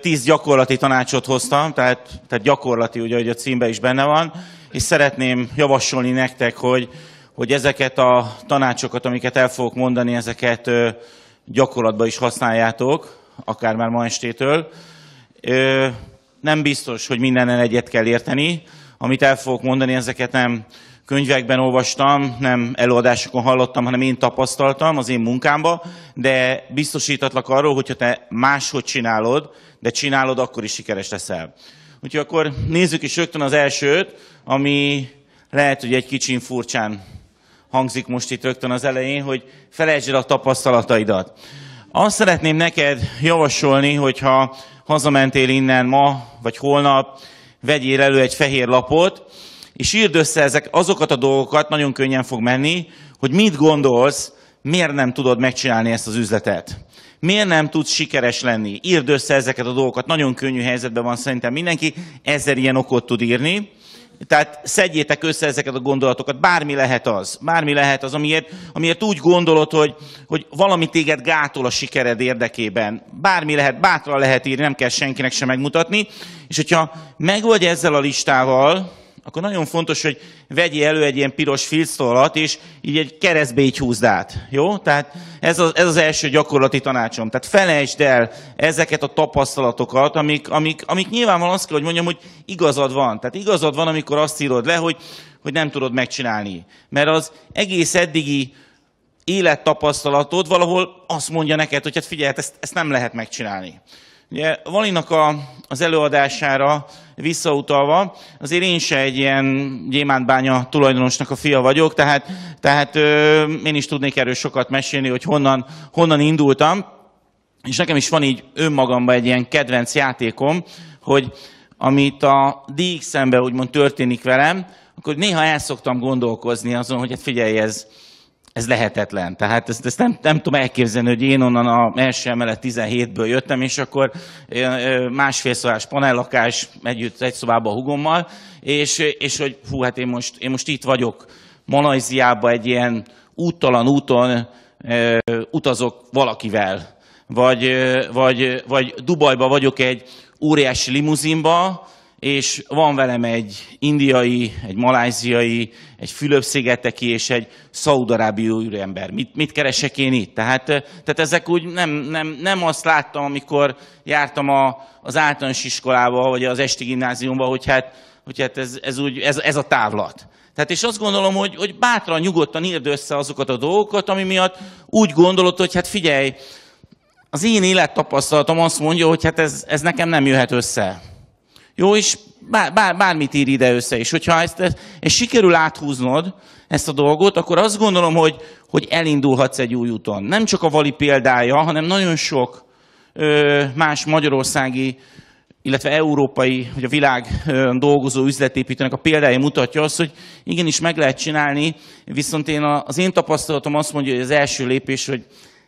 10 gyakorlati tanácsot hoztam, tehát gyakorlati, ugye, hogy a címben is benne van, és szeretném javasolni nektek, hogy ezeket a tanácsokat, amiket el fogok mondani, ezeket gyakorlatban is használjátok, akár már ma estétől. Nem biztos, hogy mindennel egyet kell érteni. Amit el fogok mondani, ezeket nem könyvekben olvastam, nem előadásokon hallottam, hanem én tapasztaltam az én munkámban, de biztosítatlak arról, hogyha te máshogy csinálod, de csinálod, akkor is sikeres leszel. Úgyhogy akkor nézzük is rögtön az elsőt, ami lehet, hogy egy kicsin furcsán hangzik most itt rögtön az elején, hogy felejtsd el a tapasztalataidat. Azt szeretném neked javasolni, hogyha hazamentél innen ma, vagy holnap, vegyél elő egy fehér lapot, és írd össze azokat a dolgokat, nagyon könnyen fog menni, hogy mit gondolsz, miért nem tudod megcsinálni ezt az üzletet. Miért nem tudsz sikeres lenni? Írd össze ezeket a dolgokat, nagyon könnyű helyzetben van szerintem mindenki, 1000 ilyen okot tud írni. Tehát szedjétek össze ezeket a gondolatokat, bármi lehet az, amiért úgy gondolod, hogy valami téged gátol a sikered érdekében. Bármi lehet, bátran lehet írni, nem kell senkinek sem megmutatni. És hogyha megvagy ezzel a listával, akkor nagyon fontos, hogy vegyél elő egy ilyen piros filctollat, és így egy keresztbe így húzd át. Jó? Tehát ez az első gyakorlati tanácsom. Tehát felejtsd el ezeket a tapasztalatokat, amik nyilvánvalóan azt kell, hogy mondjam, hogy igazad van. Tehát igazad van, amikor azt írod le, hogy nem tudod megcsinálni. Mert az egész eddigi élettapasztalatod valahol azt mondja neked, hogy hát figyelj, ezt nem lehet megcsinálni. Ugye Valinak az előadására visszautalva, azért én se egy ilyen gyémántbánya tulajdonosnak a fia vagyok, tehát én is tudnék erről sokat mesélni, hogy honnan indultam, és nekem is van így önmagamban egy ilyen kedvenc játékom, hogy amit a DX-emben úgymond történik velem, akkor néha el szoktam gondolkozni azon, hogy hát figyelj, ez lehetetlen. Tehát ezt nem tudom elképzelni, hogy én onnan a első emelet 17-ből jöttem, és akkor másfél szobás panellakás együtt egy szobában a hugommal, és hogy hú, hát én most itt vagyok Malajziában egy ilyen úttalan úton utazok valakivel, vagy Dubajban vagyok egy óriási limuzinba, és van velem egy indiai, egy malajziai, egy Fülöp-szigeteki és egy szaúd-arábiai úriember. Mit keresek én itt? Tehát ezek úgy nem azt láttam, amikor jártam az általános iskolába, vagy az esti gimnáziumba, hogy hát ez a távlat. Tehát és azt gondolom, hogy bátran, nyugodtan írd össze azokat a dolgokat, ami miatt úgy gondolod, hogy hát figyelj, az én élettapasztalatom azt mondja, hogy hát ez nekem nem jöhet össze. Jó, és bármit ír ide össze is. Hogyha ezt sikerül áthúznod, ezt a dolgot, akkor azt gondolom, hogy elindulhatsz egy új úton. Nem csak a Vali példája, hanem nagyon sok más magyarországi, illetve európai, vagy a világ dolgozó üzletépítőnek a példája mutatja azt, hogy igenis meg lehet csinálni, viszont az én tapasztalatom azt mondja, hogy az első lépés, hogy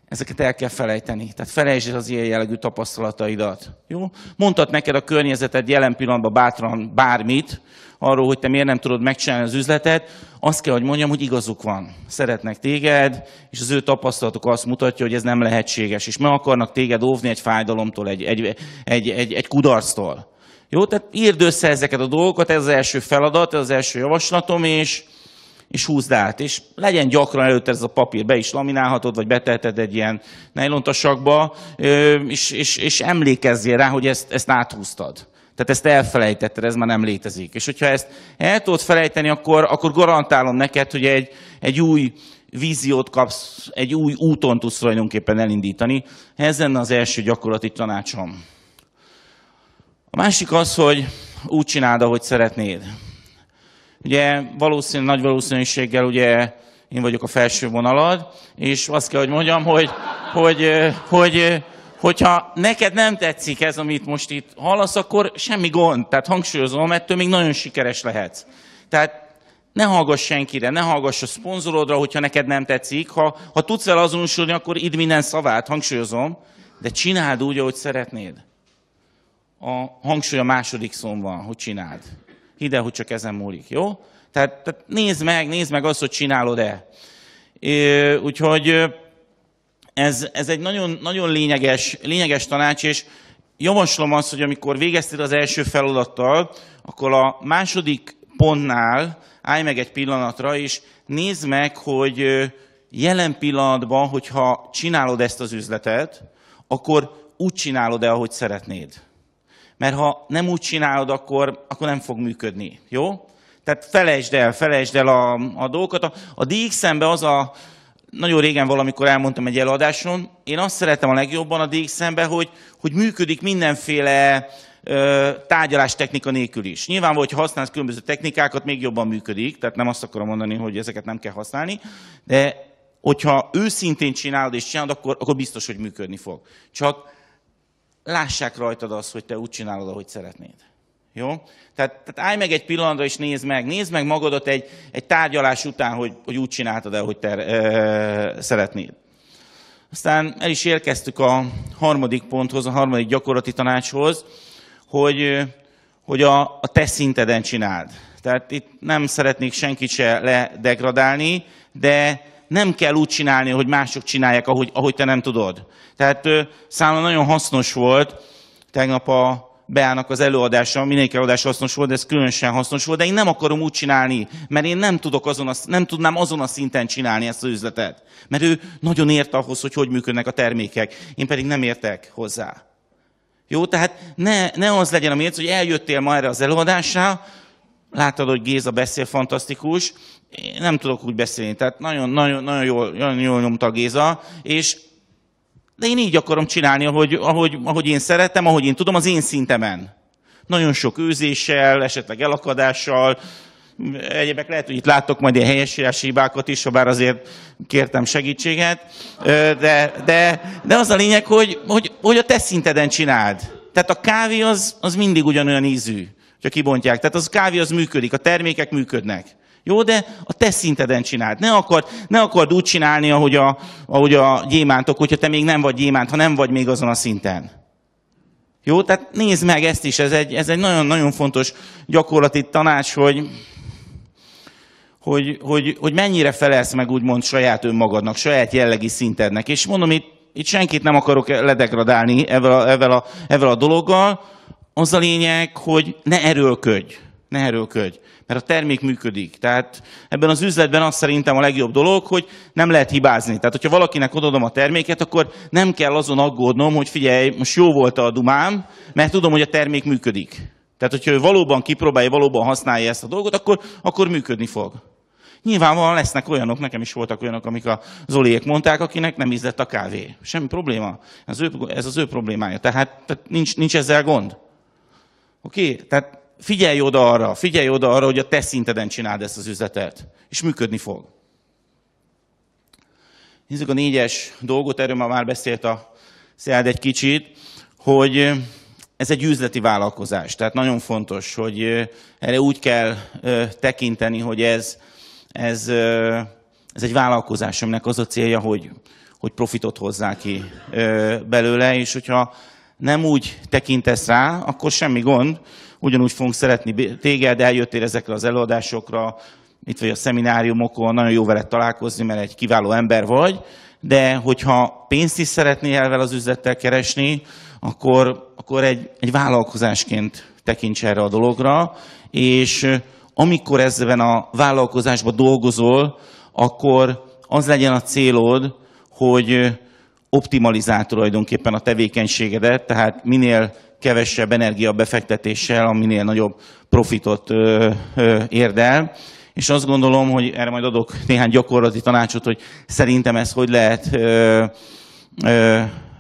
ezeket el kell felejteni. Tehát felejtsd az ilyen jellegű tapasztalataidat. Jó? Mondhat neked a környezeted jelen pillanatban bátran bármit, arról, hogy te miért nem tudod megcsinálni az üzletet. Azt kell, hogy mondjam, hogy igazuk van. Szeretnek téged, és az ő tapasztalatuk azt mutatja, hogy ez nem lehetséges. És meg akarnak téged óvni egy fájdalomtól, egy kudarctól. Jó? Tehát írd össze ezeket a dolgokat, ez az első feladat, ez az első javaslatom, és húzd át. És legyen gyakran előtte ez a papír, be is laminálhatod, vagy beteheted egy ilyen nejlontasakba, és emlékezzél rá, hogy ezt áthúztad. Tehát ezt elfelejtetted, ez már nem létezik. És hogyha ezt el tudod felejteni, akkor garantálom neked, hogy egy új víziót kapsz, egy új úton tudsz tulajdonképpen elindítani. Ez lenne az első gyakorlati tanácsom. A másik az, hogy úgy csináld, ahogy szeretnéd. Ugye nagy valószínűséggel ugye én vagyok a felső vonalad, és azt kell, hogy mondjam, hogyha neked nem tetszik ez, amit most itt hallasz, akkor semmi gond. Tehát hangsúlyozom, ettől még nagyon sikeres lehetsz. Tehát ne hallgass senkire, ne hallgass a szponzorodra, hogyha neked nem tetszik. Ha tudsz vele azonosulni, akkor idd minden szavát, hangsúlyozom, de csináld úgy, ahogy szeretnéd. A hangsúly a második szón van, hogy csináld. Hidd el, hogy csak ezen múlik, jó? Tehát nézd meg azt, hogy csinálod-e. Úgyhogy ez egy nagyon, nagyon lényeges tanács, és javaslom azt, hogy amikor végeztél az első feladattal, akkor a második pontnál állj meg egy pillanatra, és nézd meg, hogy jelen pillanatban, hogyha csinálod ezt az üzletet, akkor úgy csinálod-e, ahogy szeretnéd. Mert ha nem úgy csinálod, akkor nem fog működni. Jó? Tehát felejtsd el a dolgokat. A DXM-ben az a... Nagyon régen valamikor elmondtam egy előadáson, én azt szeretem a legjobban a DXM-ben, hogy működik mindenféle tárgyalástechnika nélkül is. Nyilvánvaló, hogy használsz különböző technikákat, még jobban működik, tehát nem azt akarom mondani, hogy ezeket nem kell használni, de hogyha őszintén csinálod és csinálod, akkor biztos, hogy működni fog. Csak lássák rajtad azt, hogy te úgy csinálod, ahogy szeretnéd. Jó? Tehát állj meg egy pillanatra és nézd meg magadat egy tárgyalás után, hogy úgy csináltad el, hogy te szeretnéd. Aztán el is érkeztük a harmadik ponthoz, a harmadik gyakorlati tanácshoz, hogy a te szinteden csináld. Tehát itt nem szeretnék senkit se ledegradálni, de nem kell úgy csinálni, hogy mások csinálják, ahogy te nem tudod. Tehát számomra nagyon hasznos volt tegnap a Beának az előadása, mindenki előadás hasznos volt, de ez különösen hasznos volt, de én nem akarom úgy csinálni, mert én nem tudnám azon a szinten csinálni ezt az üzletet. Mert ő nagyon ért ahhoz, hogy működnek a termékek, én pedig nem értek hozzá. Jó, tehát ne az legyen a mérc, hogy eljöttél ma erre az előadásra, láttad, hogy Géza beszél fantasztikus, én nem tudok úgy beszélni, tehát nagyon jól nyomta a Géza, de én így akarom csinálni, ahogy én szeretem, ahogy én tudom, az én szintemen. Nagyon sok őzéssel, esetleg elakadással, egyébek lehet, hogy itt láttok majd ilyen helyesírási hibákat is, ha bár azért kértem segítséget, de az a lényeg, hogy a te szinteden csináld. Tehát a kávé az mindig ugyanolyan ízű, ha kibontják. Tehát az kávé az működik, a termékek működnek. Jó, de a te szinteden csináld. Ne akard úgy csinálni, ahogy a gyémántok, hogyha te még nem vagy gyémánt, ha nem vagy még azon a szinten. Jó, tehát nézd meg ezt is, ez egy nagyon-nagyon fontos gyakorlati tanács, hogy mennyire felelsz meg úgymond saját önmagadnak, saját jellegi szintednek. És mondom, itt senkit nem akarok ledegradálni ezzel a dologgal. Az a lényeg, hogy ne erőlködj. Mert a termék működik. Tehát ebben az üzletben az szerintem a legjobb dolog, hogy nem lehet hibázni. Tehát, hogyha valakinek odaadom a terméket, akkor nem kell azon aggódnom, hogy figyelj, most jó volt a dumám, mert tudom, hogy a termék működik. Tehát, hogyha ő valóban kipróbálja, valóban használja ezt a dolgot, akkor működni fog. Nyilvánvalóan lesznek olyanok, nekem is voltak olyanok, amik a Zoliék mondták, akinek nem ízlett a kávé. Semmi probléma. Ez az ő problémája. Tehát nincs ezzel gond. Oké? Tehát figyelj oda arra, hogy a te szinteden csináld ezt az üzletet, és működni fog. Nézzük a 4-es dolgot, erről már beszélt a Szeld egy kicsit, hogy ez egy üzleti vállalkozás. Tehát nagyon fontos, hogy erre úgy kell tekinteni, hogy ez egy vállalkozás, aminek az a célja, hogy profitot hozzá ki belőle, és hogyha nem úgy tekintesz rá, akkor semmi gond, ugyanúgy fogunk szeretni téged, eljöttél ezekre az előadásokra, itt vagy a szemináriumokon, nagyon jó veled találkozni, mert egy kiváló ember vagy, de hogyha pénzt is szeretnél vele az üzlettel keresni, akkor egy vállalkozásként tekints erre a dologra, és amikor ezben a vállalkozásban dolgozol, akkor az legyen a célod, hogy optimalizál tulajdonképpen a tevékenységedet, tehát minél kevesebb energiabefektetéssel, minél nagyobb profitot érd el. És azt gondolom, hogy erre majd adok néhány gyakorlati tanácsot, hogy szerintem ezt hogy lehet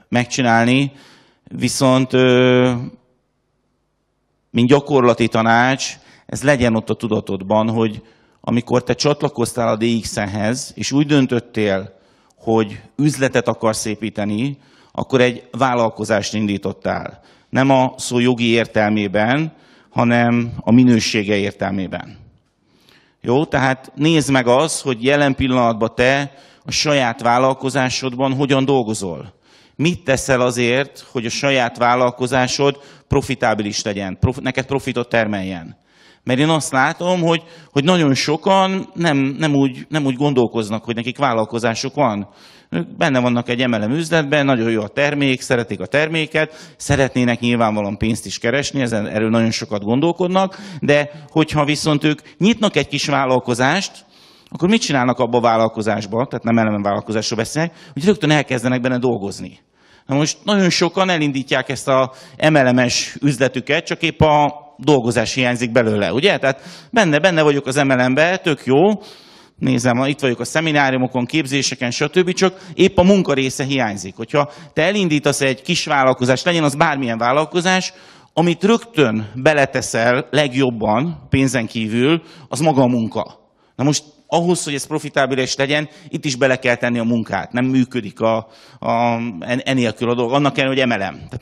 megcsinálni. Viszont mint gyakorlati tanács, ez legyen ott a tudatodban, hogy amikor te csatlakoztál a DXN-hez, és úgy döntöttél, hogy üzletet akarsz építeni, akkor egy vállalkozást indítottál. Nem a szó jogi értelmében, hanem a minősége értelmében. Jó, tehát nézd meg az, hogy jelen pillanatban te a saját vállalkozásodban hogyan dolgozol. Mit teszel azért, hogy a saját vállalkozásod profitábilis legyen, neked profitot termeljen. Mert én azt látom, hogy nagyon sokan nem úgy gondolkoznak, hogy nekik vállalkozásuk van. Ők benne vannak egy MLM üzletben, nagyon jó a termék, szeretik a terméket, szeretnének nyilvánvalóan pénzt is keresni, erről nagyon sokat gondolkodnak, de hogyha viszont ők nyitnak egy kis vállalkozást, akkor mit csinálnak abba a vállalkozásba, tehát nem MLM vállalkozásról beszélek, hogy rögtön elkezdenek benne dolgozni. Na most nagyon sokan elindítják ezt a MLM-es üzletüket, csak épp a dolgozás hiányzik belőle, ugye? Tehát benne vagyok az MLM-ben, tök jó, nézem, itt vagyok a szemináriumokon, képzéseken, stb. Csak épp a munka része hiányzik. Hogyha te elindítasz egy kis vállalkozást, legyen az bármilyen vállalkozás, amit rögtön beleteszel legjobban, pénzen kívül, az maga a munka. Na most ahhoz, hogy ez profitábilis legyen, itt is bele kell tenni a munkát. Nem működik enélkül a dolog. Annak kell, hogy emelem. Tehát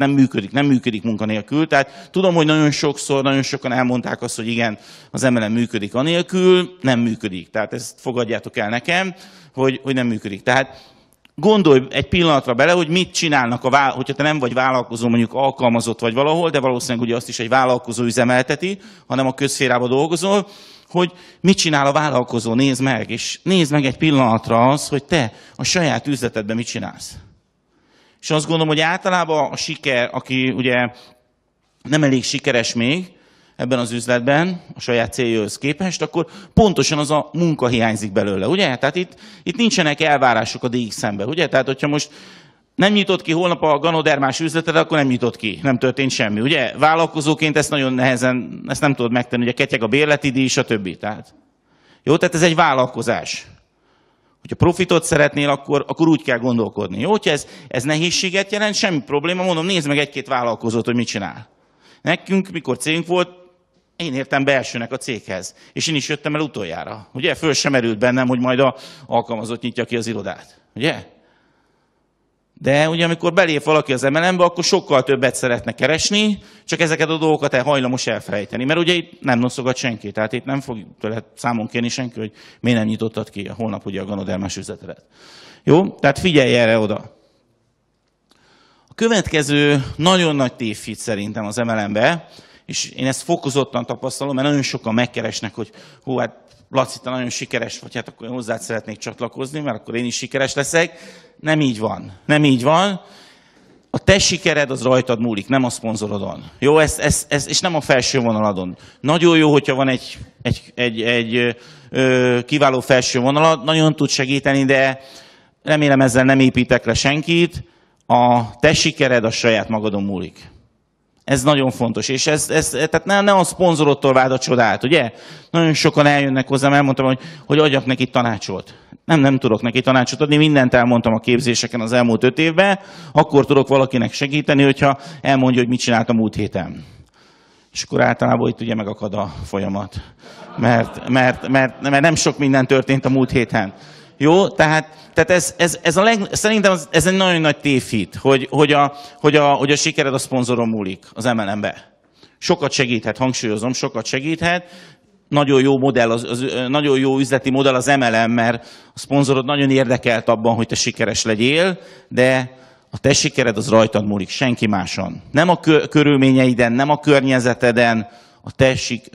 nem működik munkanélkül. Tehát tudom, hogy nagyon sokan elmondták azt, hogy igen, az emelem működik anélkül, nem működik. Tehát ezt fogadjátok el nekem, hogy nem működik. Tehát gondolj egy pillanatra bele, hogy mit csinálnak, hogyha te nem vagy vállalkozó, mondjuk alkalmazott vagy valahol, de valószínűleg ugye azt is egy vállalkozó üzemelteti, hanem a közszférában dolgozol, hogy mit csinál a vállalkozó, nézd meg, és nézd meg egy pillanatra az, hogy te a saját üzletedben mit csinálsz. És azt gondolom, hogy általában a siker, aki ugye nem elég sikeres még ebben az üzletben, a saját céljához képest, akkor pontosan az a munka hiányzik belőle, ugye? Tehát itt nincsenek elvárások a DX-ben, ugye? Tehát, hogyha most nem nyitott ki holnap a ganodermás üzleted, akkor nem nyitott ki, nem történt semmi, ugye? Vállalkozóként ezt nagyon nehezen, ezt nem tudod megtenni, ugye ketyeg a bérleti díj, stb. Tehát. Jó, tehát ez egy vállalkozás. Hogyha profitot szeretnél, akkor úgy kell gondolkodni. Jó, hogyha ez nehézséget jelent, semmi probléma, mondom, nézd meg egy-két vállalkozót, hogy mit csinál. Nekünk, mikor cégünk volt, én értem be elsőnek a céghez, és én is jöttem el utoljára. Ugye, föl sem merült bennem, hogy majd a alkalmazott nyitja ki az irodát. Ugye? De ugye amikor belép valaki az MLM-be, akkor sokkal többet szeretne keresni, csak ezeket a dolgokat hajlamos elfelejteni. Mert ugye itt nem noszogat senki, tehát itt nem fog tőle számon kérni senki, hogy miért nem nyitottad ki holnap ugye a ganodermás üzletedet. Jó? Tehát figyelj erre oda. A következő nagyon nagy tévhit szerintem az MLM-be, és én ezt fokozottan tapasztalom, mert nagyon sokan megkeresnek, hogy hú, hát Laci, te nagyon sikeres vagy, hát akkor én hozzád szeretnék csatlakozni, mert akkor én is sikeres leszek. Nem így van. Nem így van. A te sikered az rajtad múlik, nem a szponzorodon. Jó, és nem a felső vonaladon. Nagyon jó, hogyha van egy kiváló felső vonalad, nagyon tud segíteni, de remélem ezzel nem építek le senkit. A te sikered a saját magadon múlik. Ez nagyon fontos, és tehát nem a szponzorottól váld a csodát, ugye? Nagyon sokan eljönnek hozzám, elmondtam, hogy adjak neki tanácsot. Nem tudok neki tanácsot adni, mindent elmondtam a képzéseken az elmúlt 5 évben, akkor tudok valakinek segíteni, hogyha elmondja, hogy mit csináltam múlt héten. És akkor általában itt ugye megakad a folyamat, mert nem sok minden történt a múlt héten. Jó, tehát szerintem ez egy nagyon nagy tévhit, hogy a sikered a szponzoron múlik az MLM-be. Sokat segíthet, hangsúlyozom, sokat segíthet. Nagyon jó modell, nagyon jó üzleti modell az MLM, mert a szponzorod nagyon érdekelt abban, hogy te sikeres legyél, de a te sikered az rajtad múlik, senki máson. Nem a körülményeiden, nem a környezeteden,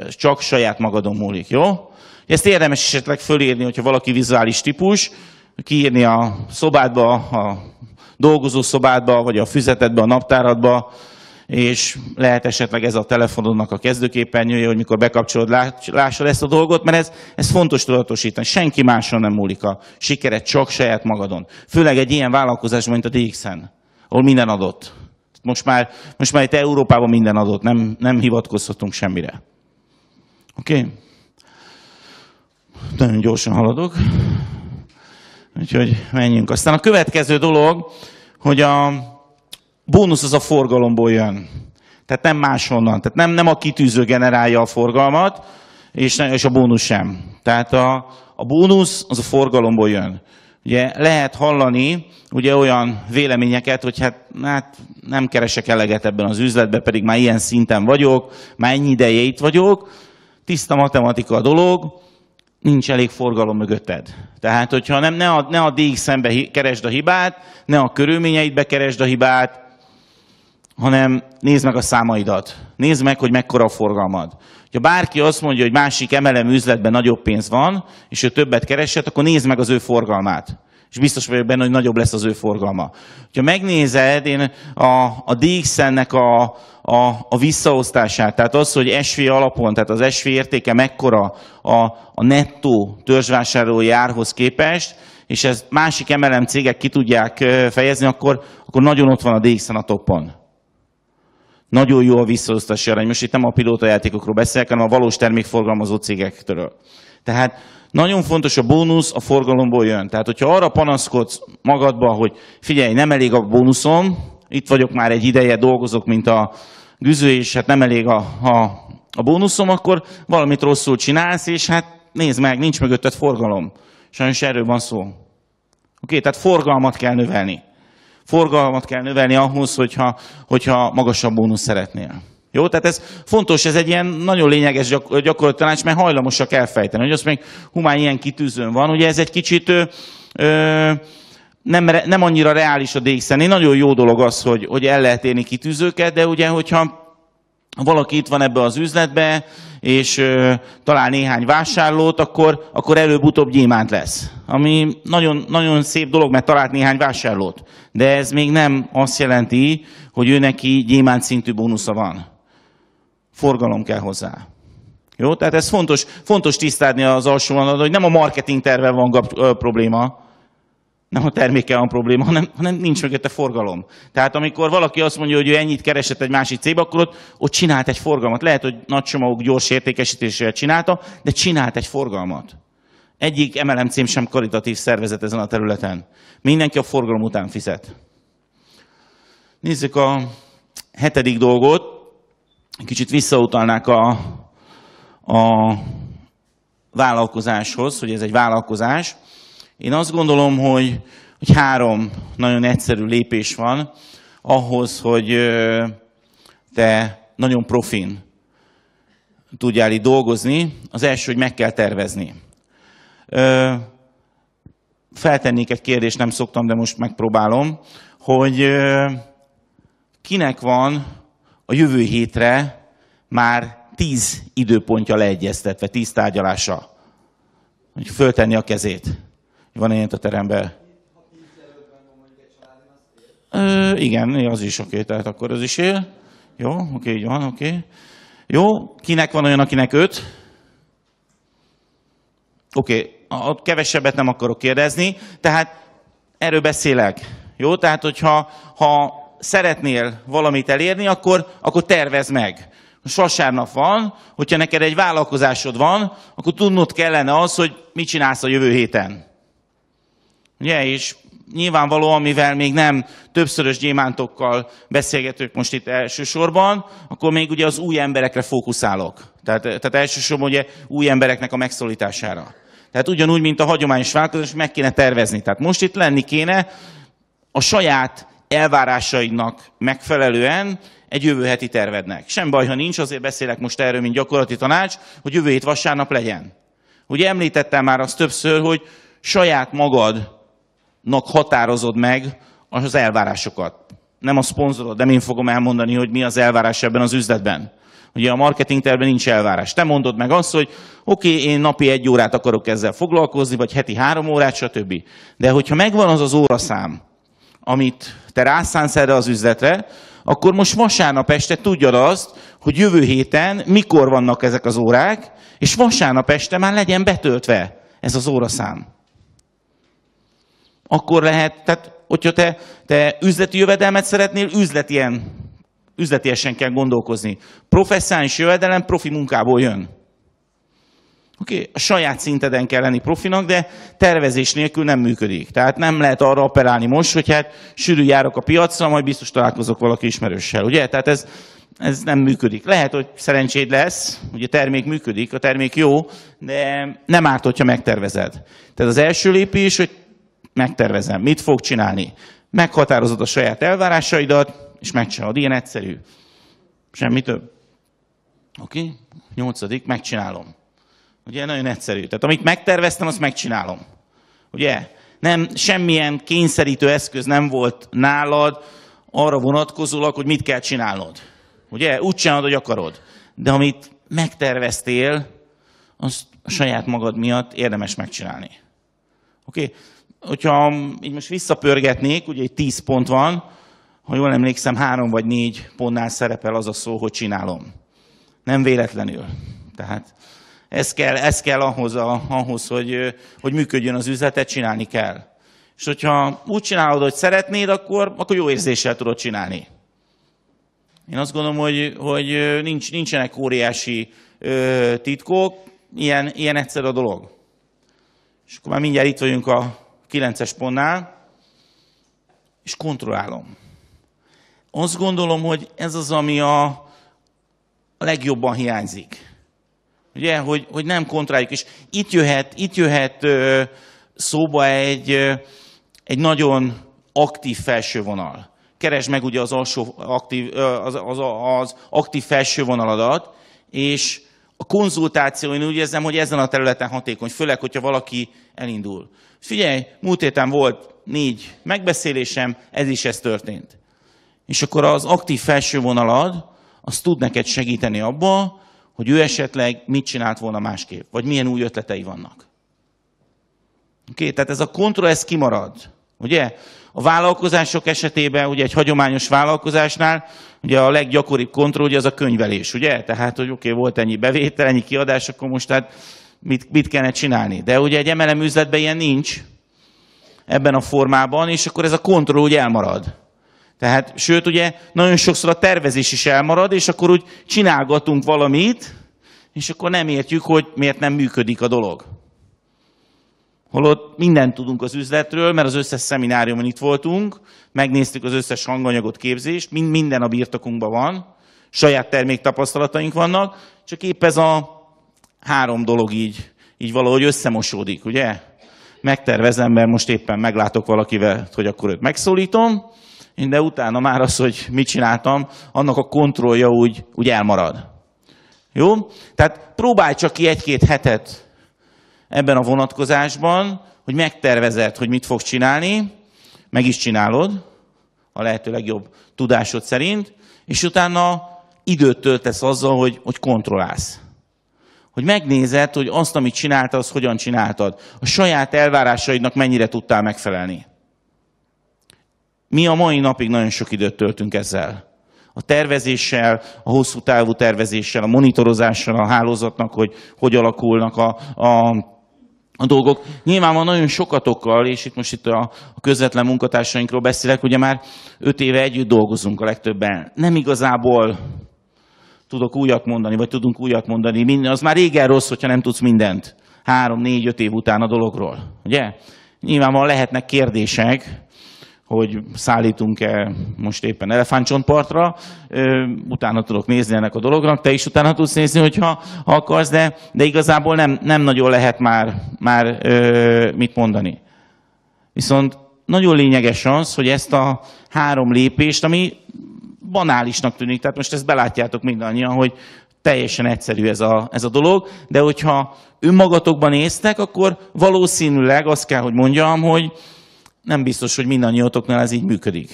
csak saját magadon múlik, jó? Ezt érdemes esetleg fölírni, hogyha valaki vizuális típus, kiírni a szobádba, a dolgozó szobádba, vagy a füzetedbe, a naptáradba, és lehet esetleg ez a telefonodnak a kezdőképernyője, hogy mikor bekapcsolod, lássad ezt a dolgot, mert ez fontos tudatosítani. Senki máson nem múlik a sikered, csak saját magadon. Főleg egy ilyen vállalkozásban, mint a DX-en, ahol minden adott. Most már itt Európában minden adott, nem hivatkozhatunk semmire. Oké? Nagyon gyorsan haladok. Úgyhogy menjünk. Aztán a következő dolog, hogy a bónusz az a forgalomból jön. Tehát nem máshonnan. Tehát nem a kitűző generálja a forgalmat, és a bónusz sem. Tehát a bónusz az a forgalomból jön. Ugye lehet hallani ugye olyan véleményeket, hogy hát nem keresek eleget ebben az üzletben, pedig már ilyen szinten vagyok, már ennyi ideje itt vagyok. Tiszta matematika a dolog, nincs elég forgalom mögötted. Tehát, hogyha ne a DX-be keresd a hibát, ne a körülményeidbe keresd a hibát, hanem nézd meg a számaidat. nézd meg, hogy mekkora a forgalmad. Ha bárki azt mondja, hogy másik MLM üzletben nagyobb pénz van, és ő többet keresett, akkor nézd meg az ő forgalmát. És biztos vagyok benne, hogy nagyobb lesz az ő forgalma. Ha megnézed én a DXN-nek a visszaosztását, tehát az, hogy SV alapon, tehát az SV értéke mekkora a nettó törzsvásárlói árhoz képest, és ezt másik MLM cégek ki tudják fejezni, akkor nagyon ott van a DXN a toppon. Nagyon jó a visszaosztási arány. Most itt nem a pilótajátékokról beszélek, hanem a valós termékforgalmazó cégektől. Tehát nagyon fontos, a bónusz a forgalomból jön. Tehát, hogyha arra panaszkodsz magadba, hogy figyelj, nem elég a bónuszom, itt vagyok már egy ideje, dolgozok, mint a Güző, és hát nem elég a bónuszom, akkor valamit rosszul csinálsz, és hát nézd meg, nincs mögötted forgalom. Sajnos erről van szó. Oké, tehát forgalmat kell növelni. Forgalmat kell növelni ahhoz, hogyha magasabb bónusz szeretnél. Jó, tehát ez fontos, ez egy ilyen nagyon lényeges gyakorlati tanács, mert hajlamosak elfejteni, hogy azt még humán ilyen kitűzőn van. Ugye ez egy kicsit nem annyira reális a DXN. Nagyon jó dolog az, hogy el lehet érni kitűzőket, de ugye, hogyha valaki itt van ebbe az üzletbe, és talál néhány vásárlót, akkor előbb-utóbb gyémánt lesz. Ami nagyon, nagyon szép dolog, mert talált néhány vásárlót. De ez még nem azt jelenti, hogy ő neki gyémánt szintű bónusza van. Forgalom kell hozzá. Jó? Tehát ez fontos tisztázni az alsó vonalat, hogy nem a marketing tervvel van probléma, nem a termékkel van probléma, hanem nincs mögötte forgalom. Tehát amikor valaki azt mondja, hogy ő ennyit keresett egy másik cégbe, akkor ott csinált egy forgalmat. Lehet, hogy nagy csomagok gyors értékesítésével csinálta, de csinált egy forgalmat. Egyik MLM cég sem karitatív szervezet ezen a területen. Mindenki a forgalom után fizet. Nézzük a 7. dolgot. Kicsit visszautalnák a vállalkozáshoz, hogy ez egy vállalkozás. Én azt gondolom, hogy 3 nagyon egyszerű lépés van ahhoz, hogy te nagyon profin tudjál itt dolgozni. Az első, hogy meg kell tervezni. Feltennék egy kérdést, nem szoktam, de most megpróbálom, hogy kinek van a jövő hétre már 10 időpontja leegyeztetve, 10 tárgyalása, hogy föltenni a kezét. Van ilyen a teremben? Igen, az is oké, tehát akkor az is él. Jó, oké, így van, oké. Jó, kinek van olyan, akinek 5? Oké, a kevesebbet nem akarok kérdezni, tehát erről beszélek. Jó, tehát hogyha szeretnél valamit elérni, akkor tervezd meg. Most vasárnap van, hogyha neked egy vállalkozásod van, akkor tudnod kellene az, hogy mit csinálsz a jövő héten. Ugye, és nyilvánvalóan, mivel még nem többszörös gyémántokkal beszélgetők most itt elsősorban, akkor még ugye az új emberekre fókuszálok. Tehát elsősorban ugye új embereknek a megszólítására. Tehát ugyanúgy, mint a hagyományos vállalkozás, meg kéne tervezni. Tehát most itt lenni kéne a saját elvárásaidnak megfelelően egy jövő heti tervednek. Sem baj, ha nincs, azért beszélek most erről, mint gyakorlati tanács, hogy jövő hét vasárnap legyen. Ugye említettem már azt többször, hogy saját magadnak határozod meg az elvárásokat. Nem a szponzorod, nem én fogom elmondani, hogy mi az elvárás ebben az üzletben. Ugye a marketing tervben nincs elvárás. Te mondod meg azt, hogy oké, én napi 1 órát akarok ezzel foglalkozni, vagy heti 3 órát, stb. De hogyha megvan az az óraszám, amit te rászánsz erre az üzletre, akkor most vasárnap este tudjad azt, hogy jövő héten mikor vannak ezek az órák, és vasárnap este már legyen betöltve ez az óraszám. Akkor lehet, tehát hogyha te üzleti jövedelmet szeretnél, üzletiesen kell gondolkozni. Professzionális jövedelem profi munkából jön. Oké, a saját szinteden kell lenni profinak, de tervezés nélkül nem működik. Tehát nem lehet arra operálni most, hogy hát sűrű járok a piacra, majd biztos találkozok valaki ismerőssel. Ugye? Tehát ez nem működik. Lehet, hogy szerencséd lesz, ugye a termék működik, a termék jó, de nem árt, hogyha megtervezed. Tehát az első lépés, hogy megtervezem, mit fog csinálni. Meghatározod a saját elvárásaidat, és megcsinálod. Ilyen egyszerű. Semmi több. Oké? 8. megcsinálom. Ugye nagyon egyszerű. Tehát amit megterveztem, azt megcsinálom. Ugye? Nem, semmilyen kényszerítő eszköz nem volt nálad arra vonatkozólag, hogy mit kell csinálnod. Ugye? Úgy csinálod, hogy akarod. De amit megterveztél, azt a saját magad miatt érdemes megcsinálni. Oké? Hogyha így most visszapörgetnék, ugye itt 10 pont van, ha jól emlékszem, 3 vagy 4 pontnál szerepel az a szó, hogy csinálom. Nem véletlenül. Tehát ez kell ahhoz hogy működjön az üzletet, csinálni kell. És hogyha úgy csinálod, hogy szeretnéd, akkor jó érzéssel tudod csinálni. Én azt gondolom, hogy nincsenek óriási titkok, ilyen egyszerű a dolog. És akkor már mindjárt itt vagyunk a 9-es pontnál, és kontrollálom. Azt gondolom, hogy ez az, ami a legjobban hiányzik. Ugye, hogy nem kontrolláljuk. És itt jöhet szóba egy nagyon aktív felső vonal. Keresd meg ugye az aktív felső vonaladat, és a konzultáció, én úgy érzem, hogy ezen a területen hatékony, főleg, hogyha valaki elindul. Figyelj, múlt héten volt 4 megbeszélésem, ez történt. És akkor az aktív felső vonalad, az tud neked segíteni abba, hogy ő esetleg mit csinált volna másképp, vagy milyen új ötletei vannak. Oké, tehát ez a kontroll, ez kimarad. Ugye? A vállalkozások esetében, ugye egy hagyományos vállalkozásnál, ugye a leggyakoribb kontroll, ugye az a könyvelés, ugye? Tehát, hogy oké, volt ennyi bevétel, ennyi kiadás, akkor most tehát mit kellene csinálni? De ugye egy MLM üzletben ilyen nincs ebben a formában, és akkor ez a kontroll úgy elmarad. Tehát, sőt, ugye nagyon sokszor a tervezés is elmarad, és akkor úgy csinálgatunk valamit, és akkor nem értjük, hogy miért nem működik a dolog. Holott mindent tudunk az üzletről, mert az összes szemináriumon itt voltunk, megnéztük az összes hanganyagot, képzést, minden a birtokunkban van, saját terméktapasztalataink vannak, csak épp ez a 3 dolog így valahogy összemosódik, ugye? Megtervezem, mert most éppen meglátok valakivel, hogy akkor őt megszólítom, de utána már az, hogy mit csináltam, annak a kontrollja úgy elmarad. Jó? Tehát próbálj csak ki 1-2 hetet ebben a vonatkozásban, hogy megtervezed, hogy mit fogsz csinálni, meg is csinálod, a lehető legjobb tudásod szerint, és utána időt töltesz azzal, hogy kontrollálsz. Hogy megnézed, hogy azt, amit csináltad, azt hogyan csináltad. A saját elvárásaidnak mennyire tudtál megfelelni. Mi a mai napig nagyon sok időt töltünk ezzel. A tervezéssel, a hosszú távú tervezéssel, a monitorozással a hálózatnak, hogy alakulnak a dolgok. Nyilván van nagyon sokatokkal, és itt a közvetlen munkatársainkról beszélek, ugye már 5 éve együtt dolgozunk a legtöbben. Nem igazából tudok újat mondani, vagy tudunk újat mondani. Az már régen rossz, hogyha nem tudsz mindent 3-4-5 év után a dologról. Ugye? Nyilván lehetnek kérdések, hogy szállítunk-e most éppen elefántcsontpartra, utána tudok nézni ennek a dolognak, te is utána tudsz nézni, hogyha akarsz, de igazából nem nagyon lehet már mit mondani. Viszont nagyon lényeges az, hogy ezt a 3 lépést, ami banálisnak tűnik, tehát most ezt belátjátok mindannyian, hogy teljesen egyszerű ez a dolog, de hogyha önmagatokban néztek, akkor valószínűleg azt kell, hogy mondjam, hogy nem biztos, hogy mindannyiatoknál ez így működik.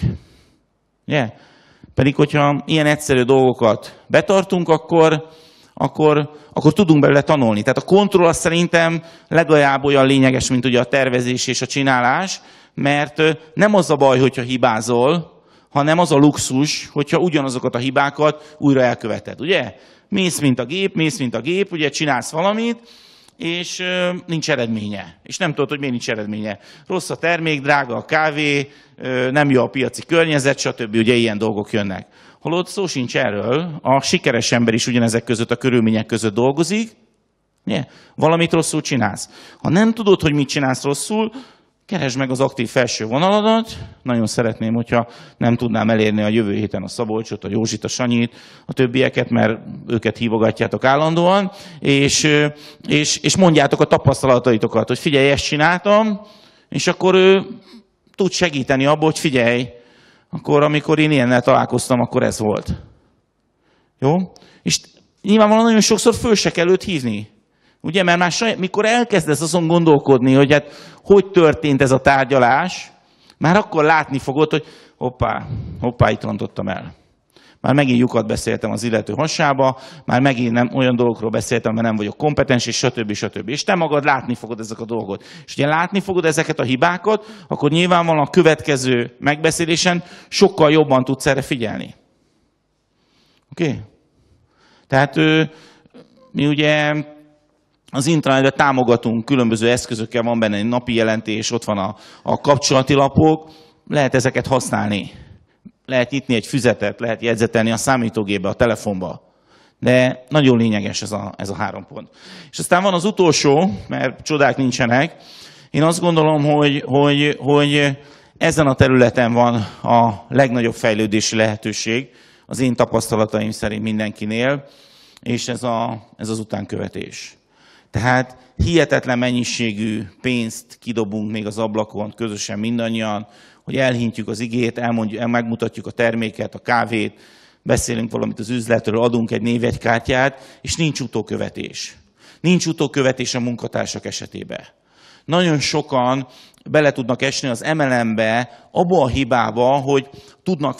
Yeah. Pedig, hogyha ilyen egyszerű dolgokat betartunk, akkor tudunk belőle tanulni. Tehát a kontroll az szerintem legalább olyan lényeges, mint ugye a tervezés és a csinálás, mert nem az a baj, hogyha hibázol, hanem az a luxus, hogyha ugyanazokat a hibákat újra elköveted. Ugye? Mész, mint a gép, ugye csinálsz valamit, és nincs eredménye. És nem tudod, hogy miért nincs eredménye. Rossz a termék, drága a kávé, nem jó a piaci környezet, stb. Ugye ilyen dolgok jönnek. Holott szó sincs erről. A sikeres ember is ugyanezek között, a körülmények között dolgozik. Ugye? Valamit rosszul csinálsz. Ha nem tudod, hogy mit csinálsz rosszul, keresd meg az aktív felső vonaladat. Nagyon szeretném, hogyha nem tudnám elérni a jövő héten a Szabolcsot, a Józsit, a Sanyit, a többieket, mert őket hívogatjátok állandóan, és mondjátok a tapasztalataitokat, hogy figyelj, ezt csináltam, és akkor ő tud segíteni abba, hogy figyelj, akkor amikor én ilyennel találkoztam, akkor ez volt. Jó? És nyilvánvalóan nagyon sokszor föl se kell őt hívni. Ugye, mert már mikor elkezdesz azon gondolkodni, hogy hát hogy történt ez a tárgyalás, már akkor látni fogod, hogy hoppá, itt rontottam el. már megint lyukat beszéltem az illető hasába, már megint nem olyan dolgokról beszéltem, mert nem vagyok kompetens, és stb. Stb. És te magad látni fogod ezeket a dolgot. És ugye látni fogod ezeket a hibákat, akkor nyilvánvalóan a következő megbeszélésen sokkal jobban tudsz erre figyelni. Oké? Tehát mi ugye az intranetben támogatunk, különböző eszközökkel, van benne egy napi jelentés, ott van a kapcsolati lapok, lehet ezeket használni. Lehet nyitni egy füzetet, lehet jegyzetelni a számítógépbe, a telefonba. De nagyon lényeges ez a 3 pont. És aztán van az utolsó, mert csodák nincsenek. Én azt gondolom, hogy ezen a területen van a legnagyobb fejlődési lehetőség, az én tapasztalataim szerint mindenkinél, és ez az utánkövetés. Tehát hihetetlen mennyiségű pénzt kidobunk még az ablakon, közösen mindannyian, hogy elhintjük az igét, megmutatjuk a terméket, a kávét, beszélünk valamit az üzletről, adunk egy névjegykártyát, és nincs utókövetés. Nincs utókövetés a munkatársak esetében. Nagyon sokan bele tudnak esni az MLM-be, abba a hibába, hogy tudnak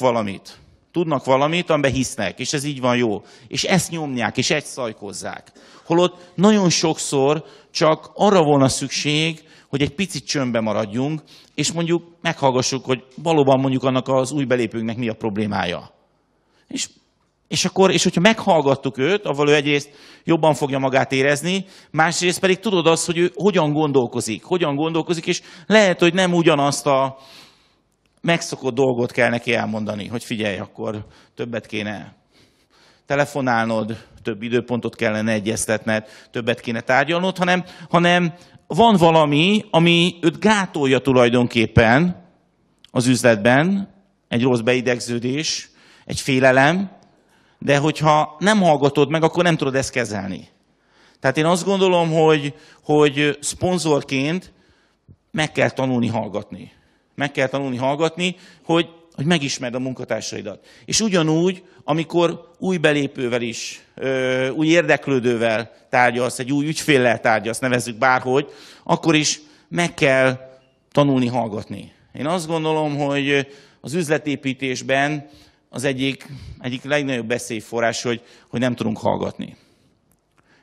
valamit, amiben hisznek, és ez így van jó. És ezt nyomják, és ezt szajkozzák. Holott nagyon sokszor csak arra volna szükség, hogy egy picit csöndbe maradjunk, és mondjuk meghallgassuk, hogy valóban mondjuk annak az új belépőnknek mi a problémája. És hogyha meghallgattuk őt, avval ő egyrészt jobban fogja magát érezni, másrészt pedig tudod azt, hogy ő hogyan gondolkozik, és lehet, hogy nem ugyanazt a megszokott dolgot kell neki elmondani, hogy figyelj, akkor többet kéne telefonálnod, több időpontot kellene egyeztetned, többet kéne tárgyalnod, hanem van valami, ami őt gátolja tulajdonképpen az üzletben, egy rossz beidegződés, egy félelem, de hogyha nem hallgatod meg, akkor nem tudod ezt kezelni. Tehát én azt gondolom, hogy szponzorként meg kell tanulni hallgatni. Meg kell tanulni hallgatni, hogy megismerd a munkatársaidat. És ugyanúgy, amikor új belépővel is, új érdeklődővel tárgyalsz, egy új ügyféllel tárgyalsz, nevezzük bárhogy, akkor is meg kell tanulni hallgatni. Én azt gondolom, hogy az üzletépítésben az egyik legnagyobb veszélyforrás, hogy nem tudunk hallgatni.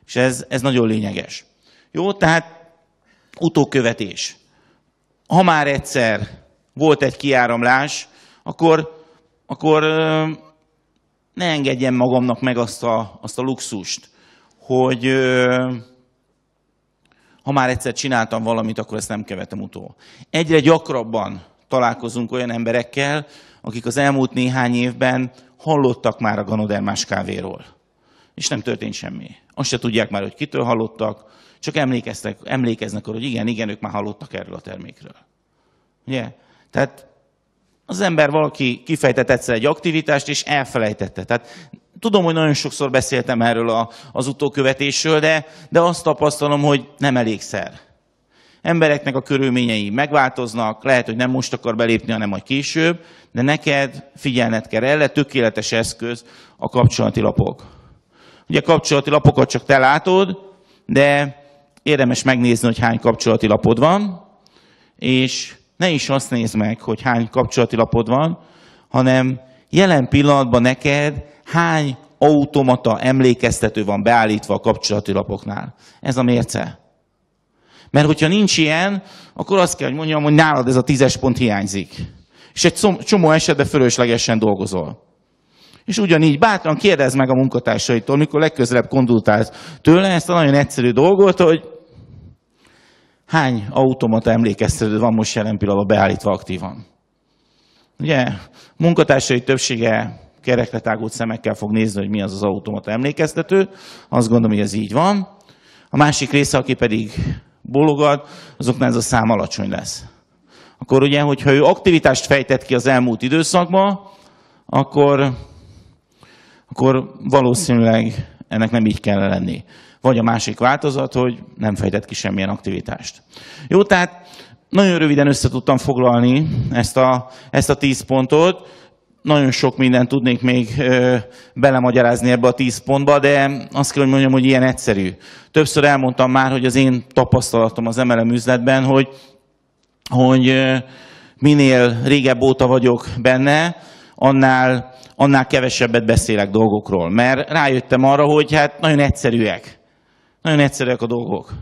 És ez nagyon lényeges. Jó, tehát utókövetés. Ha már egyszer volt egy kiáramlás, akkor ne engedjem magamnak meg azt a luxust, hogy ha már egyszer csináltam valamit, akkor ezt nem követem utól. Egyre gyakrabban találkozunk olyan emberekkel, akik az elmúlt néhány évben hallottak már a ganodermás kávéról. És nem történt semmi. Azt se tudják már, hogy kitől hallottak, csak emlékeznek arra, hogy igen, ők már hallottak erről a termékről. Ugye? Tehát az ember valaki kifejtett egyszer egy aktivitást, és elfelejtette. Tehát tudom, hogy nagyon sokszor beszéltem erről az utókövetésről, de azt tapasztalom, hogy nem elégszer. Embereknek a körülményei megváltoznak, lehet, hogy nem most akar belépni, hanem majd később, de neked figyelned kell erre, tökéletes eszköz a kapcsolati lapok. Ugye a kapcsolati lapokat csak te látod, de érdemes megnézni, hogy hány kapcsolati lapod van, és ne is azt nézd meg, hogy hány kapcsolati lapod van, hanem jelen pillanatban neked hány automata emlékeztető van beállítva a kapcsolati lapoknál. Ez a mérce. Mert hogyha nincs ilyen, akkor azt kell, hogy mondjam, hogy nálad ez a 10-es pont hiányzik. És egy csomó esetben fölöslegesen dolgozol. És ugyanígy bátran kérdezd meg a munkatársaitól, mikor legközelebb konzultálsz tőle ezt a nagyon egyszerű dolgot, hogy hány automata emlékeztető van most jelen pillanatban beállítva aktívan. Ugye, munkatársai többsége kerekletágult szemekkel fog nézni, hogy mi az automata emlékeztető. Azt gondolom, hogy ez így van. A másik része, aki pedig bólogat, azoknál ez a szám alacsony lesz. Akkor ugye, hogyha ő aktivitást fejtett ki az elmúlt időszakban, akkor valószínűleg ennek nem így kell lenni. Vagy a másik változat, hogy nem fejtett ki semmilyen aktivitást. Jó, tehát nagyon röviden össze tudtam foglalni ezt a 10 pontot. Nagyon sok mindent tudnék még belemagyarázni ebbe a 10 pontba, de azt kell, hogy mondjam, hogy ilyen egyszerű. Többször elmondtam már, hogy az én tapasztalatom az MLM üzletben, hogy minél régebb óta vagyok benne, annál kevesebbet beszélek dolgokról. Mert rájöttem arra, hogy hát nagyon egyszerűek. Nagyon egyszerűek a dolgok.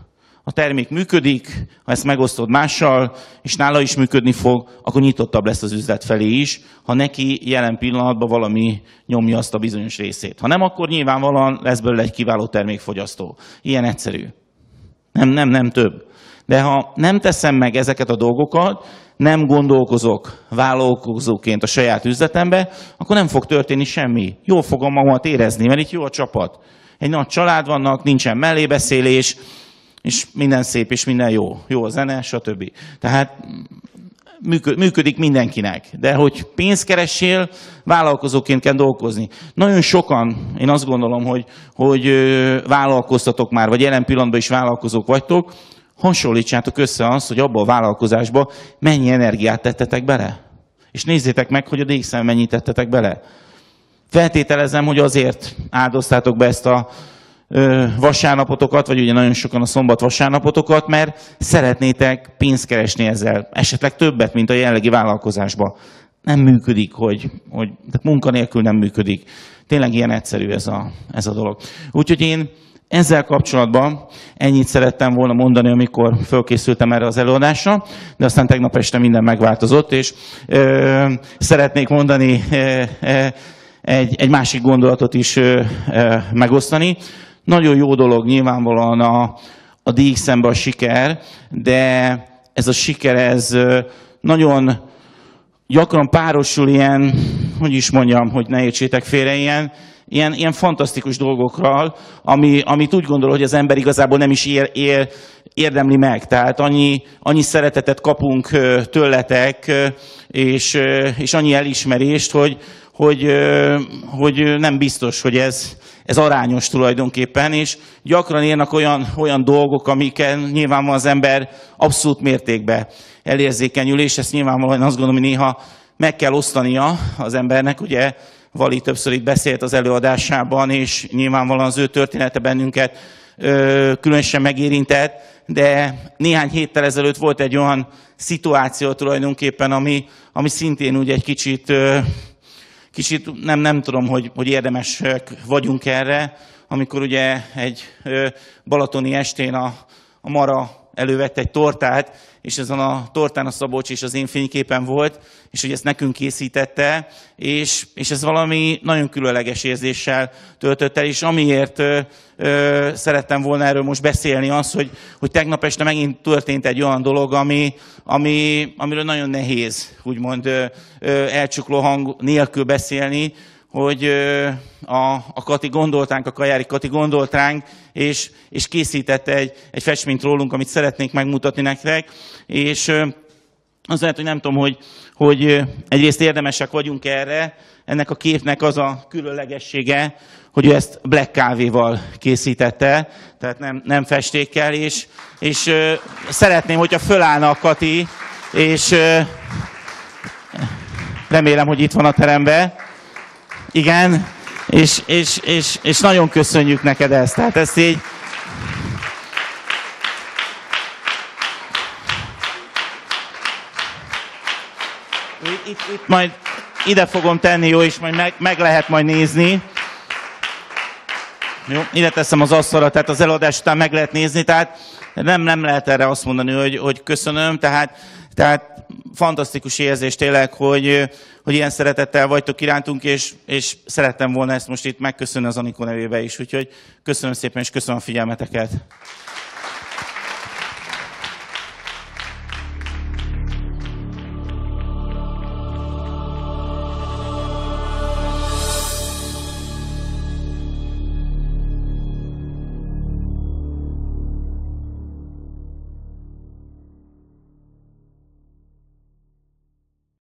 A termék működik, ha ezt megosztod mással, és nála is működni fog, akkor nyitottabb lesz az üzlet felé is, ha neki jelen pillanatban valami nyomja azt a bizonyos részét. Ha nem, akkor nyilvánvalóan lesz belőle egy kiváló termékfogyasztó. Ilyen egyszerű. Nem több. De ha nem teszem meg ezeket a dolgokat, nem gondolkozok vállalkozóként a saját üzletembe, akkor nem fog történni semmi. Jól fogom magamat érezni, mert itt jó a csapat. Egy nagy család vannak, nincsen mellébeszélés, és minden szép, és minden jó. Jó a zene, stb. Tehát működik mindenkinek. De hogy pénzt keressél, vállalkozóként kell dolgozni. Nagyon sokan, én azt gondolom, hogy vállalkoztatok már, vagy jelen pillanatban is vállalkozók vagytok, hasonlítsátok össze azt, hogy abba a vállalkozásba mennyi energiát tettetek bele. És nézzétek meg, hogy a DXN mennyit tettetek bele. Feltételezem, hogy azért áldoztátok be ezt a vasárnapotokat, vagy ugye nagyon sokan a szombat-vasárnapotokat, mert szeretnétek pénzt keresni ezzel, esetleg többet, mint a jelenlegi vállalkozásban. Nem működik, de munkanélkül nem működik. Tényleg ilyen egyszerű ez a dolog. Úgyhogy én ezzel kapcsolatban ennyit szerettem volna mondani, amikor fölkészültem erre az előadásra, de aztán tegnap este minden megváltozott, és szeretnék mondani egy másik gondolatot is megosztani. Nagyon jó dolog nyilvánvalóan a DXN-ben a siker, de ez a siker, ez nagyon gyakran párosul ilyen, hogy is mondjam, hogy ne értsétek félre, ilyen fantasztikus dolgokról, amit úgy gondol, hogy az ember igazából nem is érdemli meg. Tehát annyi szeretetet kapunk tőletek, és annyi elismerést, hogy nem biztos, hogy ez arányos tulajdonképpen, és gyakran érnek olyan dolgok, amikkel nyilvánvalóan az ember abszolút mértékben elérzékenyül, és ezt nyilvánvalóan azt gondolom, hogy néha meg kell osztania az embernek. Ugye Vali többször itt beszélt az előadásában, és nyilvánvalóan az ő története bennünket különösen megérintett, de néhány héttel ezelőtt volt egy olyan szituáció tulajdonképpen, ami szintén ugye egy kicsit nem tudom, hogy érdemesek vagyunk erre, amikor ugye egy balatoni estén a Mara elővette egy tortát, és ezen a tortán a Szabolcs és az én fényképen volt, és hogy ezt nekünk készítette, és ez valami nagyon különleges érzéssel töltött el, és amiért szerettem volna erről most beszélni az, hogy tegnap este megint történt egy olyan dolog, amiről nagyon nehéz, úgymond elcsukló hang nélkül beszélni, hogy a Kati gondoltánk, a Kajári Kati gondolt ránk, és készített egy festményt rólunk, amit szeretnék megmutatni nektek, és az lehet, hogy nem tudom, hogy egyrészt érdemesek vagyunk erre, ennek a képnek az a különlegessége, hogy ő ezt black kávéval készítette, tehát nem festékkel, és szeretném, hogyha fölállna a Kati, és remélem, hogy itt van a teremben. Igen, és nagyon köszönjük neked ezt. Tehát ezt így... Itt majd ide fogom tenni, jó, és majd meg lehet majd nézni. Jó, ide teszem az asztalra, tehát az előadás után meg lehet nézni, tehát nem lehet erre azt mondani, hogy köszönöm, tehát fantasztikus érzés tényleg, hogy ilyen szeretettel vagytok irántunk, és szerettem volna ezt most itt megköszönni az Anikó nevébe is. Úgyhogy köszönöm szépen, és köszönöm a figyelmeteket.